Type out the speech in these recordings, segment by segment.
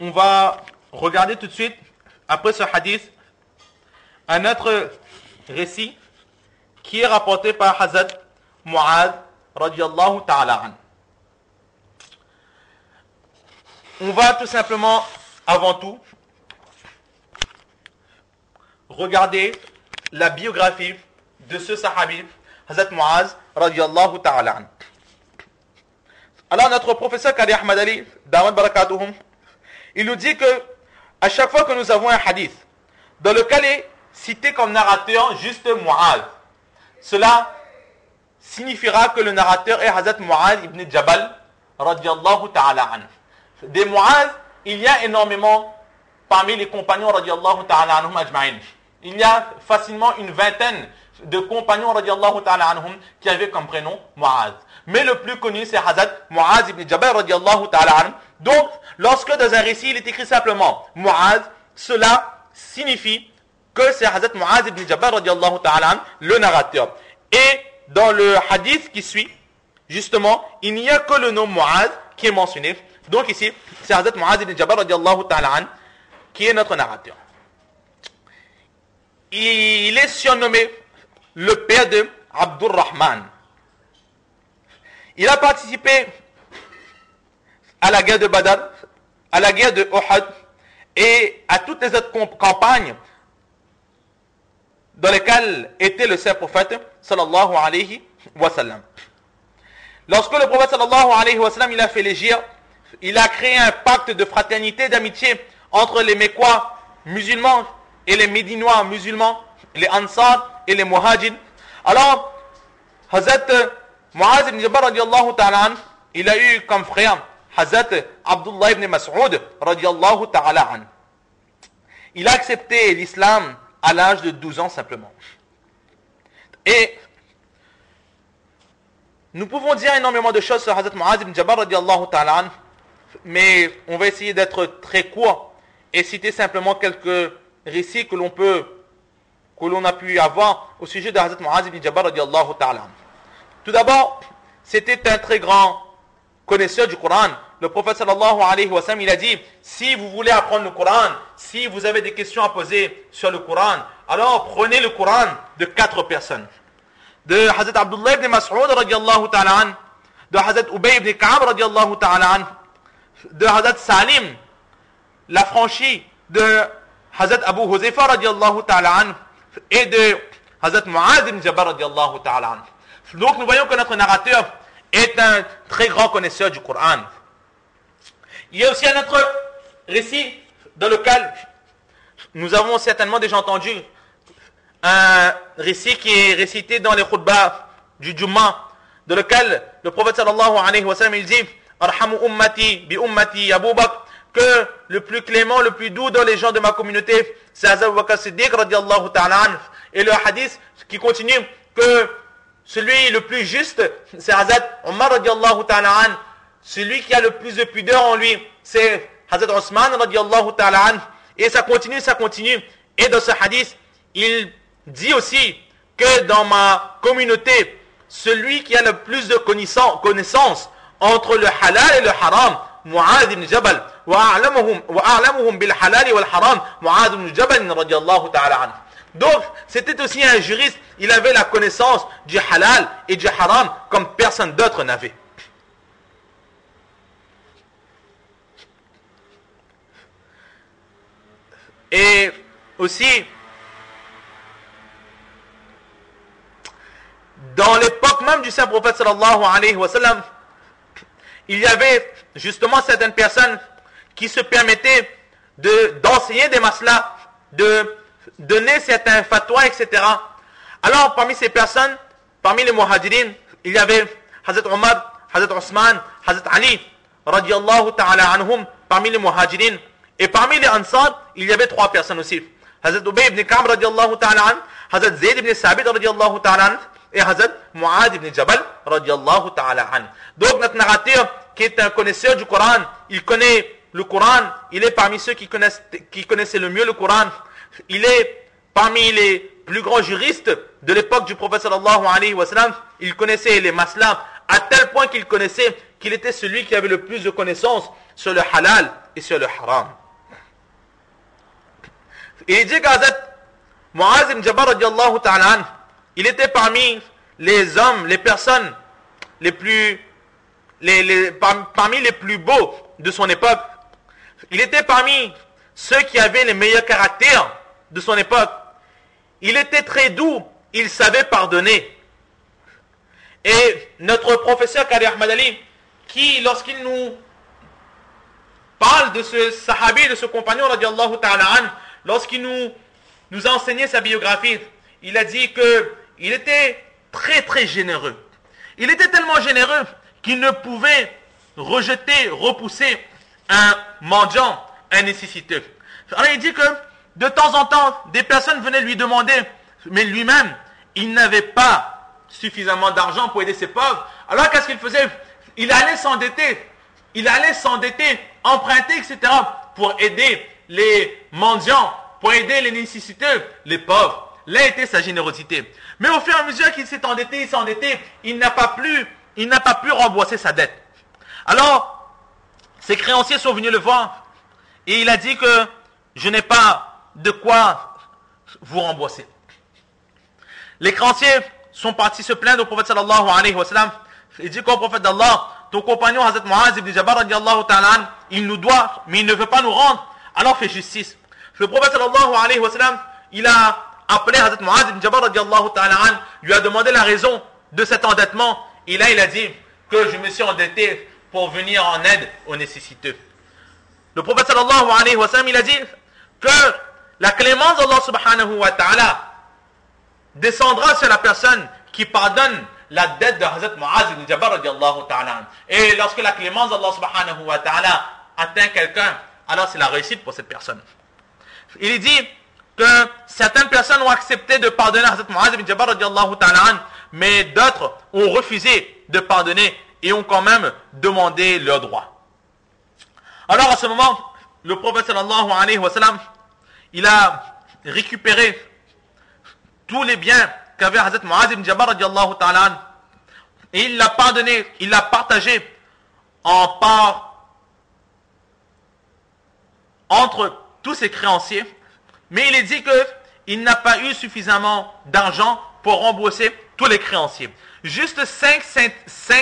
on va regarder tout de suite, après ce hadith, un autre récit qui est rapporté par Hazrat Mu'adh radiyallahu ta'ala an. On va tout simplement, avant tout, regarder la biographie de ce sahabi, Hazrat Mu'adh radiyallahu ta'ala an. Alors notre professeur Qadi Ahmad Ali, Dawud Barakatuhum, il nous dit que à chaque fois que nous avons un hadith dans lequel est cité comme narrateur juste Mu'adh, cela signifiera que le narrateur est Hazrat Mu'adh ibn Jabal radiyallahu ta'ala an. Des Mu'adh, il y a énormément parmi les compagnons radiyallahu ta'ala anhum ajma'in. Il y a facilement une vingtaine de compagnons radiyallahu ta'ala anhum qui avaient comme prénom Mu'adh. Mais le plus connu c'est Hazrat Mu'adh ibn Jabal radiyallahu ta'ala anhu. Donc, lorsque dans un récit il est écrit simplement Mu'adh, cela signifie que c'est Hazrat Mu'adh ibn Jabal radiyallahu ta'ala anhu, le narrateur. Et dans le hadith qui suit, justement, il n'y a que le nom Mu'adh qui est mentionné. Donc ici, c'est Hazrat Mu'adh ibn Jabal radiyallahu ta'ala anhu qui est notre narrateur. Il est surnommé le père de Abdurrahman. Il a participé à la guerre de Badr, à la guerre de Uhud et à toutes les autres campagnes dans lesquelles était le saint prophète sallallahu alayhi wa sallam. Lorsque le prophète sallallahu alayhi wa sallam il a fait l'hégire, il a créé un pacte de fraternité, d'amitié entre les Mécois musulmans et les Médinois musulmans, les Ansar et les Muhajir. Alors, Hazrat Mu'adh ibn Jabal radiyallahu ta'ala an, il a eu comme frère Hazrat Abdullah ibn Mas'ud radiyallahu ta'ala an. Il a accepté l'islam à l'âge de 12 ans simplement. Et nous pouvons dire énormément de choses sur Hazrat Mu'adh ibn Jabal radiyallahu ta'ala an, mais on va essayer d'être très court et citer simplement quelques récits que l'on a pu avoir au sujet de Hazrat Mu'adh ibn Jabal radiyallahu ta'ala an. Tout d'abord, c'était un très grand connaisseur du Coran. Le prophète sallallahu alayhi wa sallam, il a dit, si vous voulez apprendre le Coran, si vous avez des questions à poser sur le Coran, alors prenez le Coran de 4 personnes. De Hazrat Abdullah ibn Mas'ud radiyallahu ta'ala an, de Hazrat Ubay ibn Ka'ab radiyallahu ta'ala an, de Hazrat Salim, l'affranchi, de Hazrat Abu Huzaifa radiyallahu ta'ala an, et de Hazrat Mu'adh ibn Jabal radiyallahu ta'ala an. Donc nous voyons que notre narrateur est un très grand connaisseur du Coran. Il y a aussi un autre récit dans lequel nous avons certainement déjà entendu un récit qui est récité dans les khutbahs du Jumma, dans lequel le prophète sallallahu alayhi wa sallam il dit Arhamu ummati bi ummati Abu Bakr, que le plus clément, le plus doux dans les gens de ma communauté, c'est Hazrat Abu Bakr Siddiq radiyallahu ta'ala anhu. Et le hadith qui continue que celui le plus juste, c'est Hazrat Omar radiyallahu ta'ala anhu. Celui qui a le plus de pudeur en lui, c'est Hazrat Osman radiyallahu ta'ala anhu. Et ça continue. Et dans ce hadith, il dit aussi que dans ma communauté, celui qui a le plus de connaissances entre le halal et le haram, Mu'adh ibn Jabal, wa a'lamuhum bil halal wal haram, Mu'adh ibn Jabal radiyallahu ta'ala anhu. Donc, c'était aussi un juriste, il avait la connaissance du halal et du haram comme personne d'autre n'avait. Et aussi, dans l'époque même du saint prophète sallallahu alayhi wa sallam, il y avait justement certaines personnes qui se permettaient d'enseigner des maslas, de donner certains fatwas, etc. Alors, parmi ces personnes, parmi les muhajirin, il y avait Hazrat Omar, Hazrat Osman, Hazrat Ali, radiyallahu ta'ala anhum, parmi les muhajirin. Et parmi les ansar, il y avait 3 personnes aussi. Hazrat Ubay ibn Ka'b, radiyallahu ta'ala anhu, Hazrat Zayd ibn Sabit, radiyallahu ta'ala anhu, et Hazrat Mu'adh ibn Jabal, radiyallahu ta'ala anhu. Donc, notre narrateur, qui est un connaisseur du Coran, il connaît le Coran, il est parmi ceux qui connaissaient le mieux le Coran. Il est parmi les plus grands juristes de l'époque du prophète sallallahu alayhi wa sallam. Il connaissait les maslas à tel point qu'il était celui qui avait le plus de connaissances sur le halal et sur le haram. Et il dit qu'Hazrat Muaz ibn Jabal radiallahu ta'ala anhu, il était parmi les hommes, les personnes parmi les plus beaux de son époque. Il était parmi ceux qui avaient les meilleurs caractères de son époque. Il était très doux, il savait pardonner. Et notre professeur Qadi Ahmad Ali, qui lorsqu'il nous parle de ce sahabi, de ce compagnon radiallahu ta'ala anhu, lorsqu'il nous a enseigné sa biographie, il a dit qu'il était très très généreux. Il était tellement généreux qu'il ne pouvait rejeter, repousser un mendiant, un nécessiteux. Alors il dit que de temps en temps, des personnes venaient lui demander, mais lui-même, il n'avait pas suffisamment d'argent pour aider ses pauvres. Alors qu'est-ce qu'il faisait? Il allait s'endetter, emprunter, etc. pour aider les mendiants, pour aider les nécessiteux, les pauvres. Là était sa générosité. Mais au fur et à mesure qu'il s'est endetté, il n'a pas pu rembourser sa dette. Alors, ses créanciers sont venus le voir et il a dit que je n'ai pas de quoi vous rembourser. Les créanciers sont partis se plaindre au prophète sallallahu alayhi wa sallam. Il dit qu'au prophète d'Allah, ton compagnon Hazrat Muaz ibn Jabal radiallahu ta'ala anhu, il nous doit, mais il ne veut pas nous rendre, alors fais justice. Le prophète sallallahu alayhi wa sallam, il a appelé Hazrat Muaz ibn Jabal radiallahu ta'ala anhu, lui a demandé la raison de cet endettement. Et là, il a dit que je me suis endetté pour venir en aide aux nécessiteux. Le prophète sallallahu alayhi wa sallam, il a dit que la clémence d'Allah subhanahu wa ta'ala descendra sur la personne qui pardonne la dette de Hazrat Muaz ibn Jabal radiallahu ta'ala. Et lorsque la clémence d'Allah subhanahu wa ta'ala atteint quelqu'un, alors c'est la réussite pour cette personne. Il dit que certaines personnes ont accepté de pardonner Hazrat Muaz ibn Jabal radiallahu ta'ala, mais d'autres ont refusé de pardonner et ont quand même demandé leurs droits. Alors à ce moment, le prophète sallallahu alayhi wa sallam, il a récupéré tous les biens qu'avait Hazrat Muaz ibn Jabal radiallahu ta'ala et il l'a pardonné, il l'a partagé en part entre tous ses créanciers, mais il est dit qu'il n'a pas eu suffisamment d'argent pour rembourser tous les créanciers. Juste 5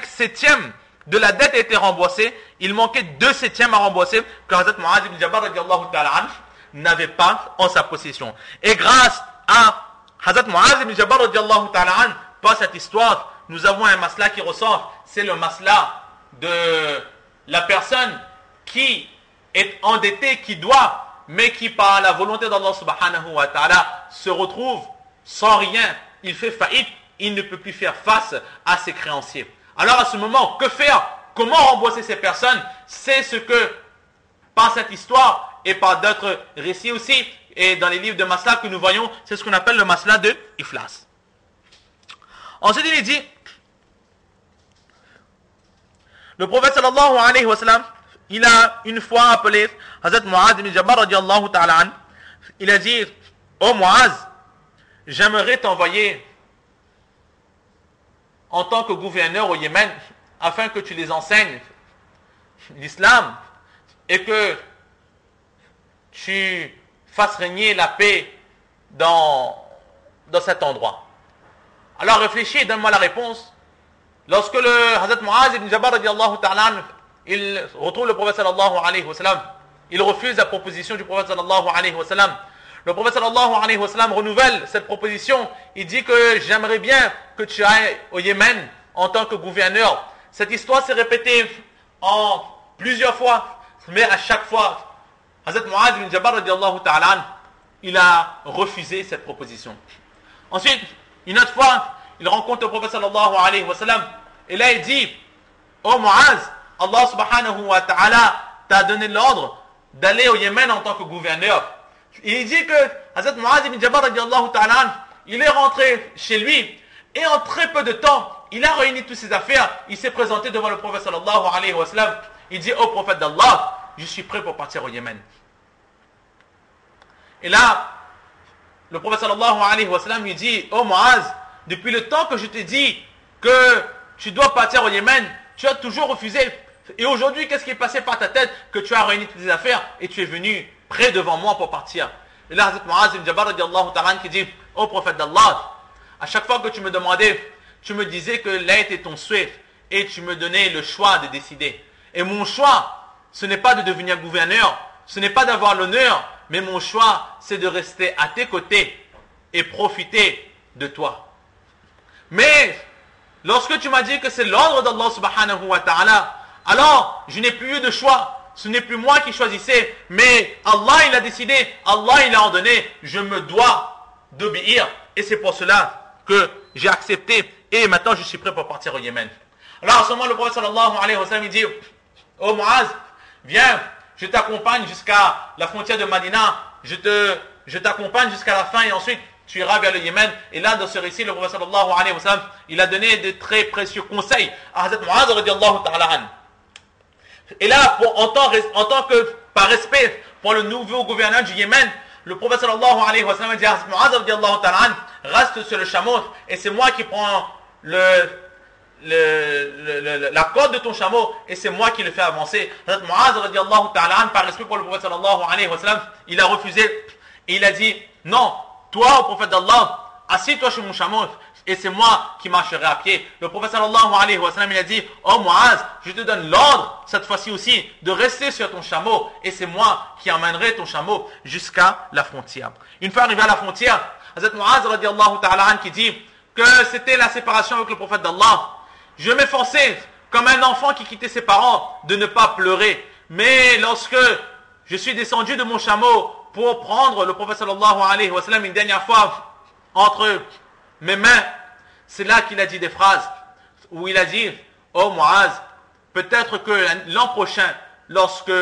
septièmes de la dette a été remboursée, il manquait 2 septièmes à rembourser que Hazrat Muaz ibn Jabal radiallahu ta'ala n'avait pas en sa possession. Et grâce à Hazrat Muaz ibn Jabal radiallahu ta'ala par cette histoire, nous avons un masla qui ressort, c'est le masla de la personne qui est endettée, qui doit, mais qui par la volonté d'Allah subhanahu wa ta'ala se retrouve sans rien, il fait faillite, il ne peut plus faire face à ses créanciers. Alors à ce moment, que faire? Comment rembourser ces personnes? C'est ce que, par cette histoire et par d'autres récits aussi, et dans les livres de masla que nous voyons, c'est ce qu'on appelle le masla de Iflas. Ensuite il dit, le prophète sallallahu alayhi wa sallam, il a une fois appelé Hazrat Muaz ibn Jabal radiallahu ta'ala an, il a dit, oh Muaz, j'aimerais t'envoyer en tant que gouverneur au Yémen, afin que tu les enseignes l'islam et que tu fasses régner la paix dans cet endroit. Alors réfléchis et donne-moi la réponse. Lorsque le Hazrat Muaz ibn Jabal radiallahu ta'ala, il retrouve le prophète sallallahu alayhi wa sallam, il refuse la proposition du prophète sallallahu alayhi wa sallam. Le prophète sallallahu alayhi wa sallam renouvelle cette proposition. Il dit que j'aimerais bien que tu ailles au Yémen en tant que gouverneur. Cette histoire s'est répétée en plusieurs fois, mais à chaque fois, Hazrat Muaz ibn Jabal radiallahu ta'ala, il a refusé cette proposition. Ensuite, une autre fois, il rencontre le prophète sallallahu alayhi wa sallam, et là il dit, oh Muaz, Allah subhanahu wa ta'ala t'a donné l'ordre d'aller au Yémen en tant que gouverneur. Il dit que Hazrat Muaz ibn Jabal radiallahu ta'ala, il est rentré chez lui, et en très peu de temps, il a réuni toutes ses affaires, il s'est présenté devant le prophète sallallahu alayhi wa sallam, il dit, oh prophète d'Allah, je suis prêt pour partir au Yémen. Et là, le prophète sallallahu alayhi wa sallam lui dit, oh Muaz, depuis le temps que je te dis que tu dois partir au Yémen, tu as toujours refusé. Et aujourd'hui, qu'est-ce qui est passé par ta tête que tu as réuni toutes tes affaires et tu es venu près devant moi pour partir? Et là, Hazrat Muaz ibn Jabal radiallahu ta'ala qui dit, ô prophète d'Allah, à chaque fois que tu me demandais, tu me disais que là était ton souhait et tu me donnais le choix de décider. Et mon choix, ce n'est pas de devenir gouverneur, ce n'est pas d'avoir l'honneur, mais mon choix, c'est de rester à tes côtés et profiter de toi. Mais lorsque tu m'as dit que c'est l'ordre d'Allah subhanahu wa ta'ala, alors je n'ai plus eu de choix. Ce n'est plus moi qui choisissais, mais Allah il a décidé, Allah il a ordonné, je me dois d'obéir. Et c'est pour cela que j'ai accepté et maintenant je suis prêt pour partir au Yémen. Alors à ce moment le prophète sallallahu alayhi wa sallam il dit, oh Muaz, viens, je t'accompagne jusqu'à la frontière de Madina, je t'accompagne jusqu'à la fin et ensuite tu iras vers le Yémen. Et là dans ce récit le prophète sallallahu alayhi wa sallam il a donné de très précieux conseils à Hazrat Muaz radiallahu ta'ala anhu. Et là, en tant que, par respect pour le nouveau gouverneur du Yémen, le prophète sallallahu alayhi wa sallam dit à Muaz radiallahu ta'ala anhu, reste sur le chameau et c'est moi qui prends la corde de ton chameau et c'est moi qui le fais avancer. Muaz radiallahu ta'ala anhu, par respect pour le prophète sallallahu alayhi wa sallam, il a refusé et il a dit, non, toi, au prophète d'Allah, assieds-toi sur mon chameau et c'est moi qui marcherai à pied. Le prophète sallallahu alayhi wa sallam il a dit, oh Muaz, je te donne l'ordre cette fois-ci aussi de rester sur ton chameau et c'est moi qui emmènerai ton chameau jusqu'à la frontière. Une fois arrivé à la frontière, Hazrat Muaz radiallahu ta'ala anhu qui dit que c'était la séparation avec le prophète d'Allah. Je m'efforçais comme un enfant qui quittait ses parents de ne pas pleurer. Mais lorsque je suis descendu de mon chameau pour prendre le prophète sallallahu alayhi wa sallam une dernière fois entre mes mains, c'est là qu'il a dit des phrases où il a dit, oh Muaz, peut-être que l'an prochain, lorsque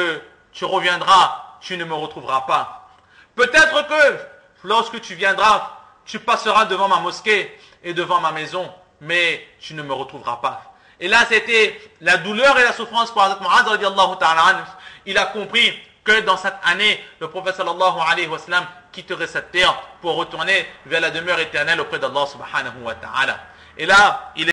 tu reviendras, tu ne me retrouveras pas. Peut-être que lorsque tu viendras, tu passeras devant ma mosquée et devant ma maison, mais tu ne me retrouveras pas. Et là, c'était la douleur et la souffrance pour Hazrat Muaz radiallahu ta'ala anhu. Il a compris que dans cette année, le prophète sallallahu alayhi wa sallam quitterait cette terre pour retourner vers la demeure éternelle auprès d'Allah subhanahu wa ta'ala. Et là, il est